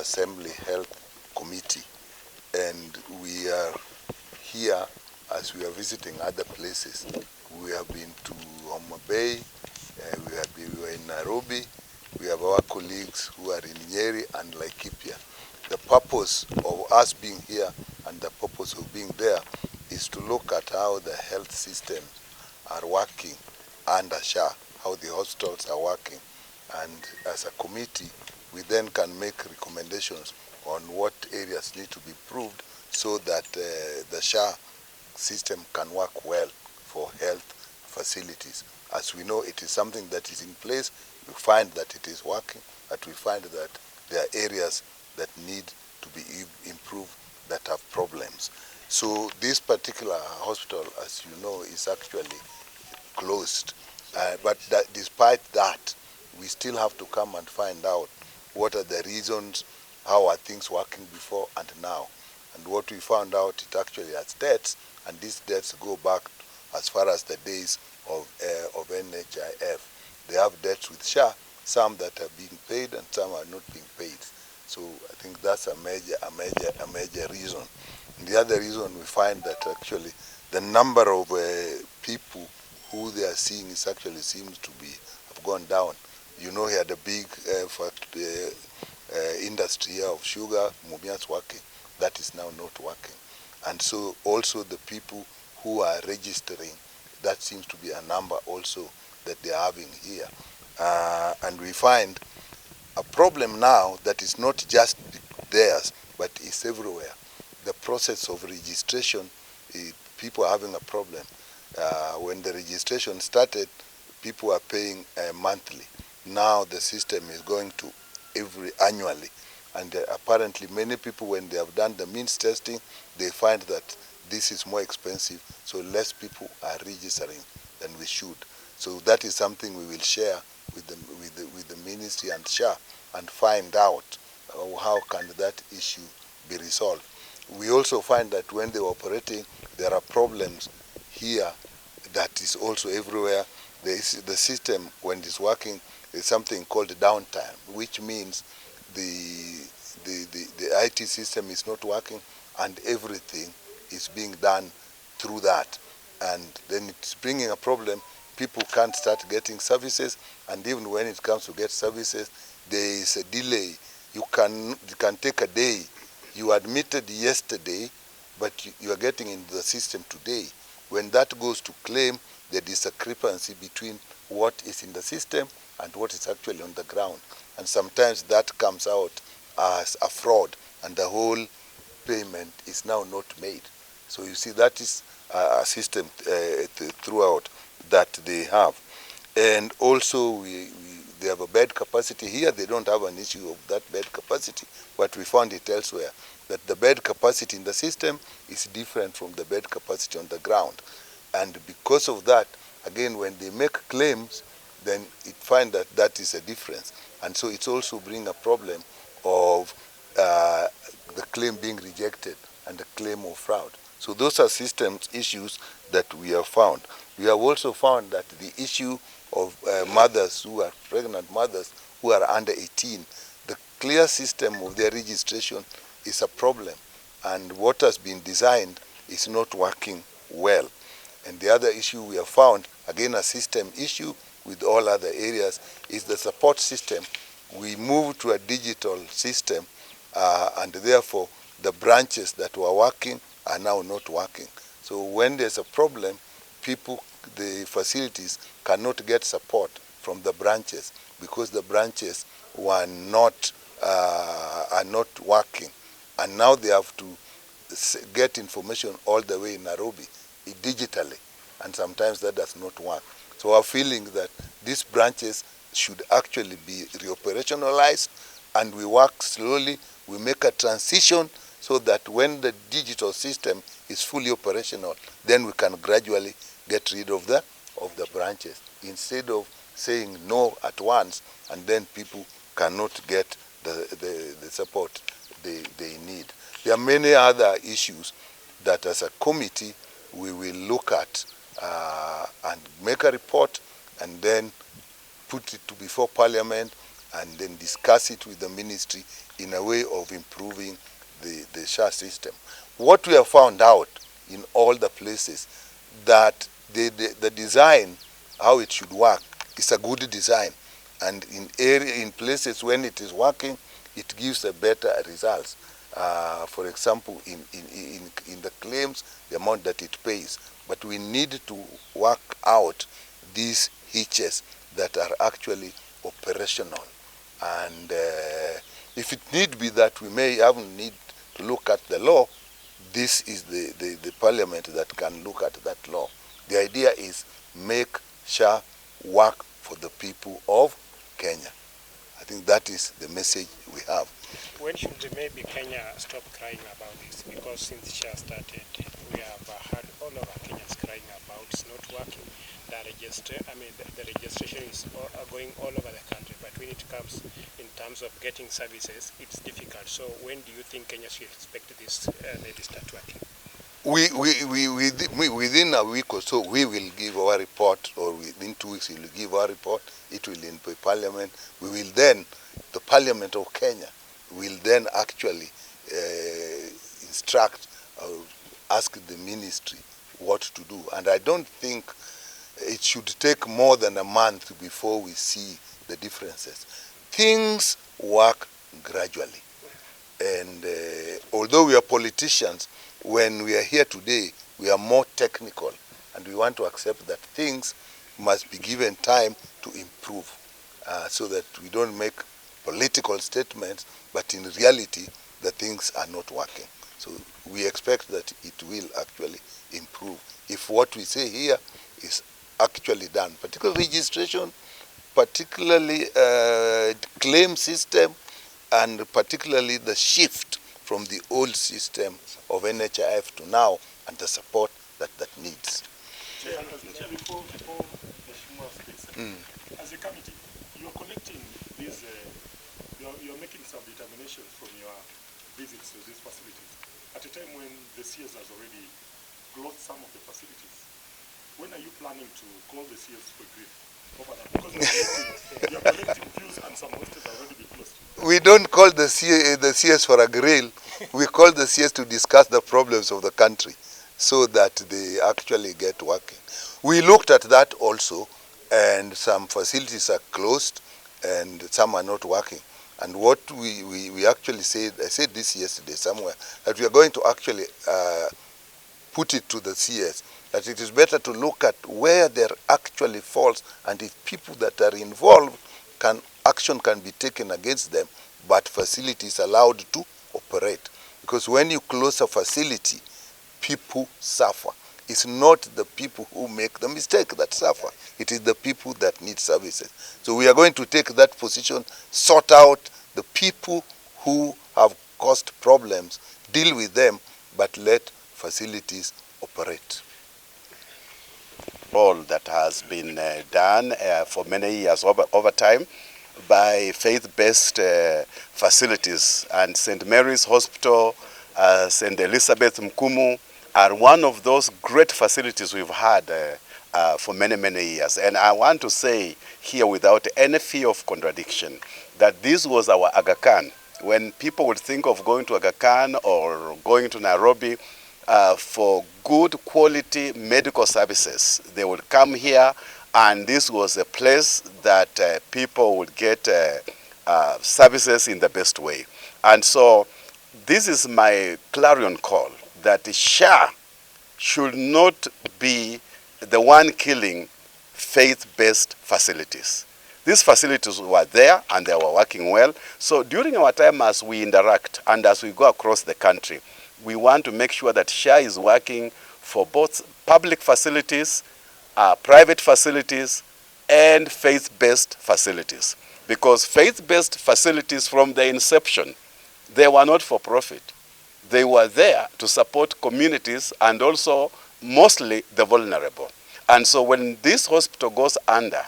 Assembly Health Committee, and we are here as we are visiting other places. We have been to Homa Bay, we were in Nairobi, we have our colleagues who are in Nyeri and Laikipia. The purpose of us being here and the purpose of being there is to look at how the health systems are working under SHA, how the hospitals are working. And as a committee, we then can make recommendations on what areas need to be improved so that the SHA system can work well for health facilities. As we know, it is something that is in place. We find that it is working, but we find that there are areas that need to be improved that have problems. So this particular hospital, as you know, is actually closed. But despite that, we still have to come and find out what are the reasons, how are things working before and now. And what we found out, it actually has debts, and these debts go back as far as the days of NHIF. They have debts with SHA, some that are being paid and some are not being paid. So I think that's a major reason. And the other reason, we find that actually the number of people who they are seeing is actually seems to be have gone down. You know, he had a big industry here of sugar, Mumias working. That is now not working. And so also the people who are registering, that seems to be a number also that they are having here. And we find a problem now that is not just theirs, but is everywhere. The process of registration, people are having a problem. When the registration started, people are paying monthly. Now the system is going to annually. And apparently many people, when they have done the means testing, they find that this is more expensive, so less people are registering than we should. So that is something we will share with the ministry and SHA and find out how can that issue be resolved. We also find that when they are operating, there are problems here that is also everywhere. The system, when it's working, is something called downtime, which means the IT system is not working and everything is being done through that. And then it's bringing a problem. People can't start getting services, and even when it comes to get services, there is a delay. It can take a day. You admitted yesterday, but you are getting into the system today. When that goes to claim, the discrepancy between what is in the system and what is actually on the ground. And sometimes that comes out as a fraud, and the whole payment is now not made. So you see, that is a system throughout that they have. And also they have a bed capacity here. They don't have an issue of that bed capacity, but we found it elsewhere that the bed capacity in the system is different from the bed capacity on the ground. And because of that, again, when they make claims, then it find that that is a difference. And so it's also bring a problem of the claim being rejected and the claim of fraud. So those are systems issues that we have found. We have also found that the issue of mothers who are pregnant mothers who are under 18, the clear system of their registration is a problem, and what has been designed is not working well. And the other issue we have found, again a system issue with all other areas, is the support system. We moved to a digital system, and therefore the branches that were working are now not working. So when there's a problem, the facilities cannot get support from the branches because the branches are not working. And now they have to get information all the way in Nairobi digitally, and sometimes that does not work. So our feeling that these branches should actually be reoperationalized, and we work slowly, we make a transition so that when the digital system is fully operational, then we can gradually get rid of the branches, instead of saying no at once and then people cannot get the support they need. There are many other issues that as a committee we will look at and make a report and then put it before Parliament and then discuss it with the ministry in a way of improving the SHA system. What we have found out in all the places, that the design, how it should work, is a good design. And in places when it is working, it gives a better results. For example, in the claims, the amount that it pays. But we need to work out these hitches that are actually operational. And if it need be that we may have need to look at the law, this is the parliament that can look at that law. The idea is make SHA work for the people of Kenya. I think that is the message we have. When should maybe Kenya stop crying about this? Because since SHA started, we have heard all over Kenyans crying about it's not working. The registration is going all over the country, but when it comes in terms of getting services, it's difficult. So when do you think Kenya should expect this maybe start working? Within a week or so, we will give our report, or within 2 weeks we will give our report. It will in Parliament. We will then, the Parliament of Kenya will then actually instruct or ask the ministry what to do. And I don't think it should take more than a month before we see the differences. Things work gradually. And although we are politicians, when we are here today, we are more technical. And we want to accept that things must be given time to improve, so that we don't make political statements, but in reality, the things are not working. So we expect that it will actually improve if what we say here is actually done, particularly registration, particularly claim system, and particularly the shift from the old system of NHIF to now, and the support that needs. Before Mheshimiwa speaks, as a committee, you're collecting these, you're making some determinations from your visits to these facilities at a time when the CS has already closed some of the facilities. When are you planning to call the CS for grief over that? Because you're collecting views and some hostels have already been closed. We don't call the CS for a grill. We call the CS to discuss the problems of the country so that they actually get working. We looked at that also, and some facilities are closed and some are not working. And what we actually said, I said this yesterday somewhere, that we are going to actually put it to the CS, that it is better to look at where there actually falls, and if people that are involved, action can be taken against them, but facilities allowed to operate. Because when you close a facility, people suffer. It's not the people who make the mistake that suffer. It is the people that need services. So we are going to take that position, sort out the people who have caused problems, deal with them, but let facilities operate. All that has been done for many years over time by faith-based facilities, and St. Mary's Hospital, St. Elizabeth Mkumu are one of those great facilities we've had for many, many years. And I want to say here without any fear of contradiction that this was our Aga Khan. When people would think of going to Aga Khan or going to Nairobi for good quality medical services, they would come here, and this was a place that people would get services in the best way. And so this is my clarion call, that SHA should not be the one killing faith-based facilities. These facilities were there and they were working well. So during our time as we interact and as we go across the country, we want to make sure that SHA is working for both public facilities, private facilities, and faith-based facilities. Because faith-based facilities from the inception, they were not for profit. They were there to support communities and also mostly the vulnerable. And so when this hospital goes under,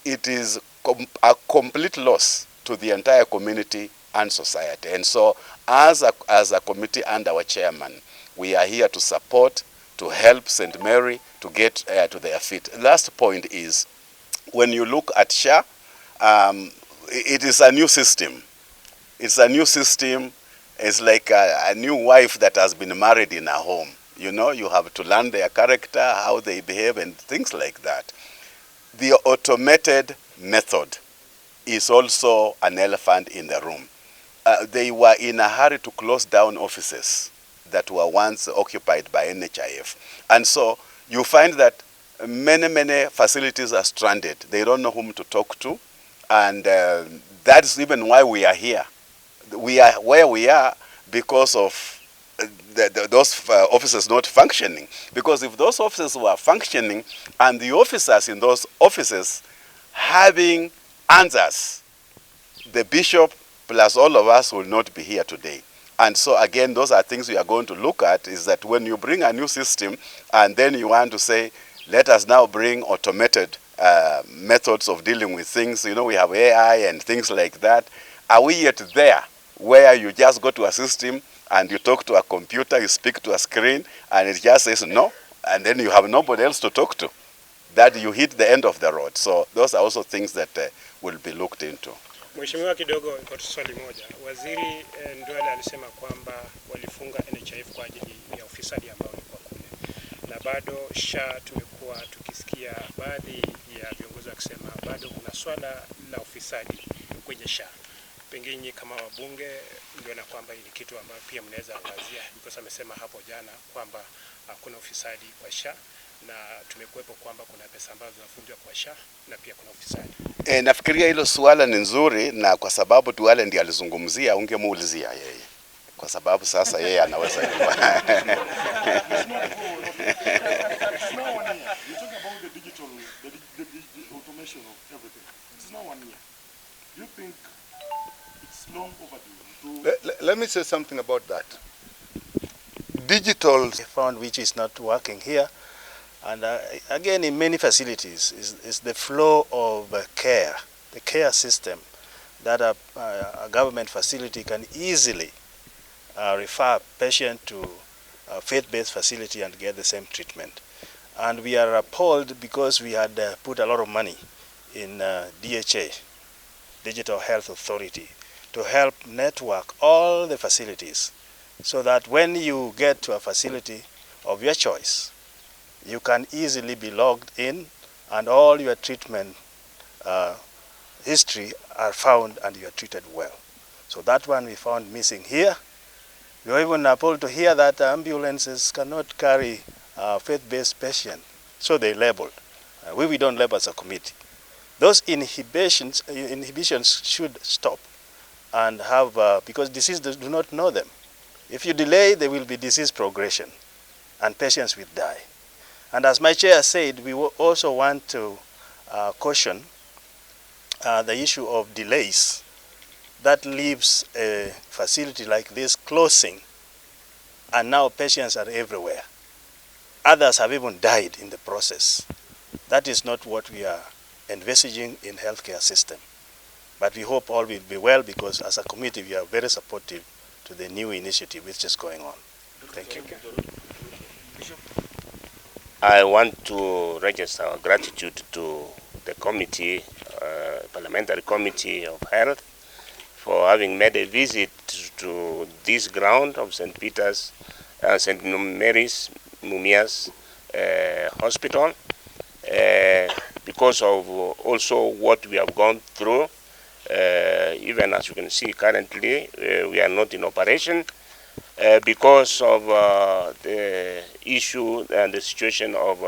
it is a complete loss to the entire community and society. And so as a committee and our chairman, we are here to support, to help St. Mary to get to their feet. Last point is, when you look at SHA, it is a new system. It's a new system. It's like a new wife that has been married in a home. You know, you have to learn their character, how they behave, and things like that. The automated method is also an elephant in the room. They were in a hurry to close down offices that were once occupied by NHIF. And so you find that many facilities are stranded. They don't know whom to talk to. And that's even why we are here. We are where we are because of those offices not functioning. Because if those offices were functioning and the officers in those offices having answers, the bishop plus all of us will not be here today. And so again, those are things we are going to look at, is that when you bring a new system and then you want to say, let us now bring automated methods of dealing with things, you know, we have AI and things like that. Are we yet there where you just go to a system and you talk to a computer, you speak to a screen, and it just says no, and then you have nobody else to talk to? That you hit the end of the road. So those are also things that will be looked into. Mheshimiwa, kidogo kwa swali moja. Waziri Ndwele alisema kwamba walifunga NHIF kwa ajili ya ufisadi ambao ulikuwa kule. Na bado tumekuwa tukisikia baadhi ya viongozi wakisema bado kuna swala la ufisadi kwenye Pengine kama wabunge ndio na kwamba ni kitu ambacho pia mnaweza angazia, because amesema hapo jana kwamba kuna ufisadi kwa na tumekuepo kwamba kuna pesa ambazo zinafunjwa kwa na pia kuna ufisadi. Nafikiria hilo swala ni nzuri, na kwa sababu Duale ndiye alizungumzia, ungemuulizia yeye, kwa sababu sasa yeye anaweza Let me say something about that. Digital found which is not working here, and again in many facilities is the flow of care, the care system that a government facility can easily refer a patient to a faith-based facility and get the same treatment. And we are appalled because we had put a lot of money in DHA, Digital Health Authority, to help network all the facilities so that when you get to a facility of your choice, you can easily be logged in and all your treatment history are found and you are treated well. So that one we found missing here. We were even appalled to hear that ambulances cannot carry faith-based patients, so they labeled. We don't label as a committee. Those inhibitions should stop and have, because diseases do not know them. If you delay, there will be disease progression and patients will die. And as my chair said, we also want to caution the issue of delays that leaves a facility like this closing, and now patients are everywhere. Others have even died in the process. That is not what we are envisaging in healthcare system. But we hope all will be well, because as a committee we are very supportive to the new initiative which is going on. Thank you. I want to register our gratitude to the committee, Parliamentary Committee of Health, for having made a visit to this ground of St. Peter's, St. Mary's Mumias Hospital, because of also what we have gone through. Even as you can see currently, we are not in operation because of the issue and the situation of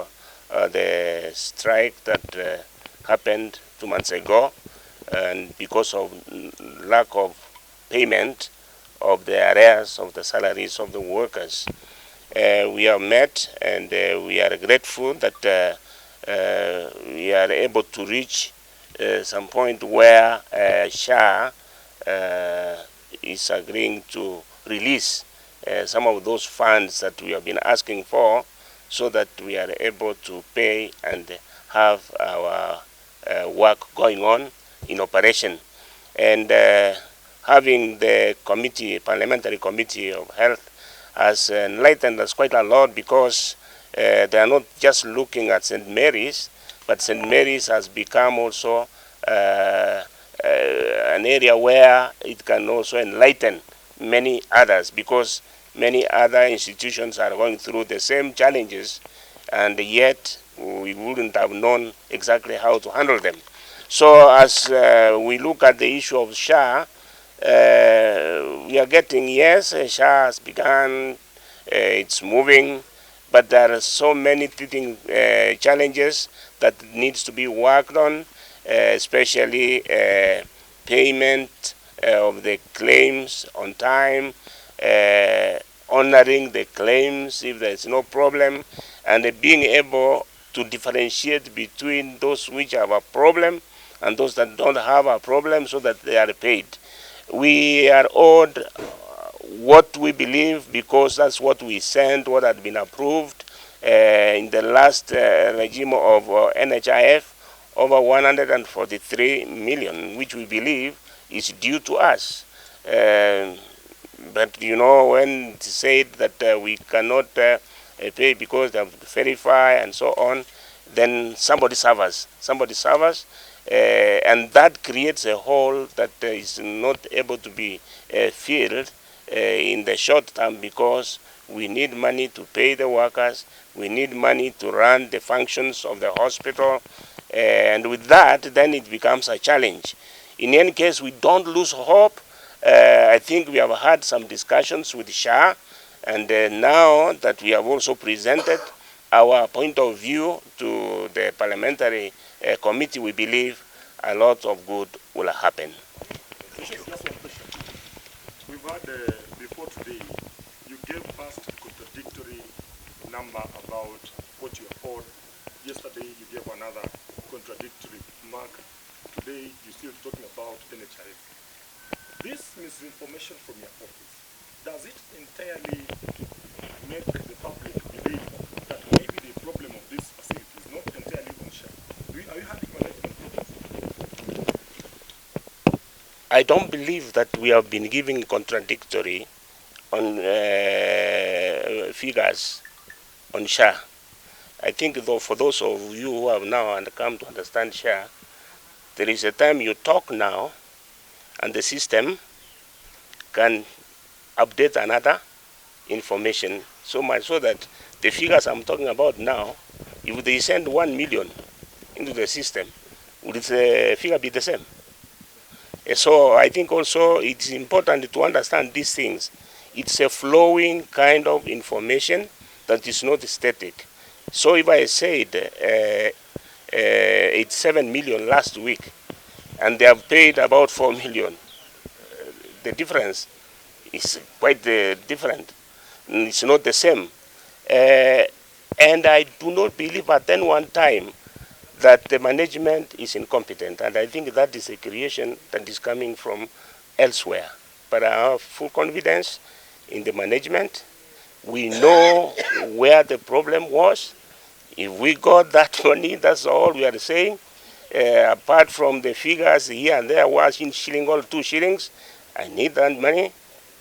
the strike that happened 2 months ago, and because of lack of payment of the arrears of the salaries of the workers. We have met, and we are grateful that we are able to reach some point where SHA is agreeing to release some of those funds that we have been asking for, so that we are able to pay and have our work going on in operation. And having the committee, Parliamentary Committee of Health, has enlightened us quite a lot, because they are not just looking at St. Mary's, but St. Mary's has become also an area where it can also enlighten many others, because many other institutions are going through the same challenges, and yet we wouldn't have known exactly how to handle them. So as we look at the issue of SHA, we are getting, yes, SHA has begun, it's moving, but there are so many teething challenges that needs to be worked on, especially payment of the claims on time, honoring the claims if there's no problem, and being able to differentiate between those which have a problem and those that don't have a problem, so that they are paid. We are owed what we believe, because that's what we sent, what had been approved in the last regime of NHIF, over 143 million, which we believe is due to us. But you know, when it's said that we cannot pay because they have to verify and so on, then somebody suffers. Somebody suffers, and that creates a hole that is not able to be filled in the short term, because we need money to pay the workers, we need money to run the functions of the hospital, and with that, then it becomes a challenge. In any case, we don't lose hope. I think we have had some discussions with SHA, and now that we have also presented our point of view to the parliamentary committee, we believe a lot of good will happen. Just one question. We've had, before today, you gave us a contradictory number about what you afford. Yesterday, you gave another contradictory mark. Today, you're still talking about NHIF. This misinformation from your office, does it entirely make the public believe that maybe the problem of this facility is not entirely on SHA? Are you having management problems? I don't believe that we have been giving contradictory on figures on SHA. I think, though, for those of you who have now come to understand SHA, there is a time you talk now, and the system can update another information so much so that the figures I'm talking about now, if they send 1 million into the system, would the figure be the same? So I think also it's important to understand these things. It's a flowing kind of information that is not static. So if I said it's 7 million last week, and they have paid about 4 million, the difference is quite different. It's not the same. And I do not believe at any one time that the management is incompetent. And I think that is a creation that is coming from elsewhere. But I have full confidence in the management. We know where the problem was. If we got that money, that's all we are saying. Apart from the figures here and there, 1 shilling or 2 shillings, I need that money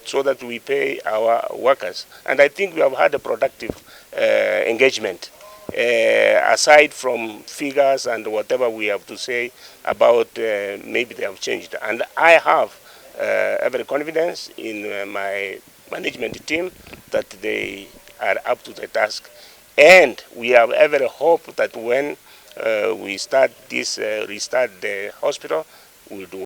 so that we pay our workers. And I think we have had a productive engagement, aside from figures and whatever we have to say about maybe they have changed. And I have every confidence in my management team that they are up to the task. And we have every hope that when we start this, restart the hospital, we'll do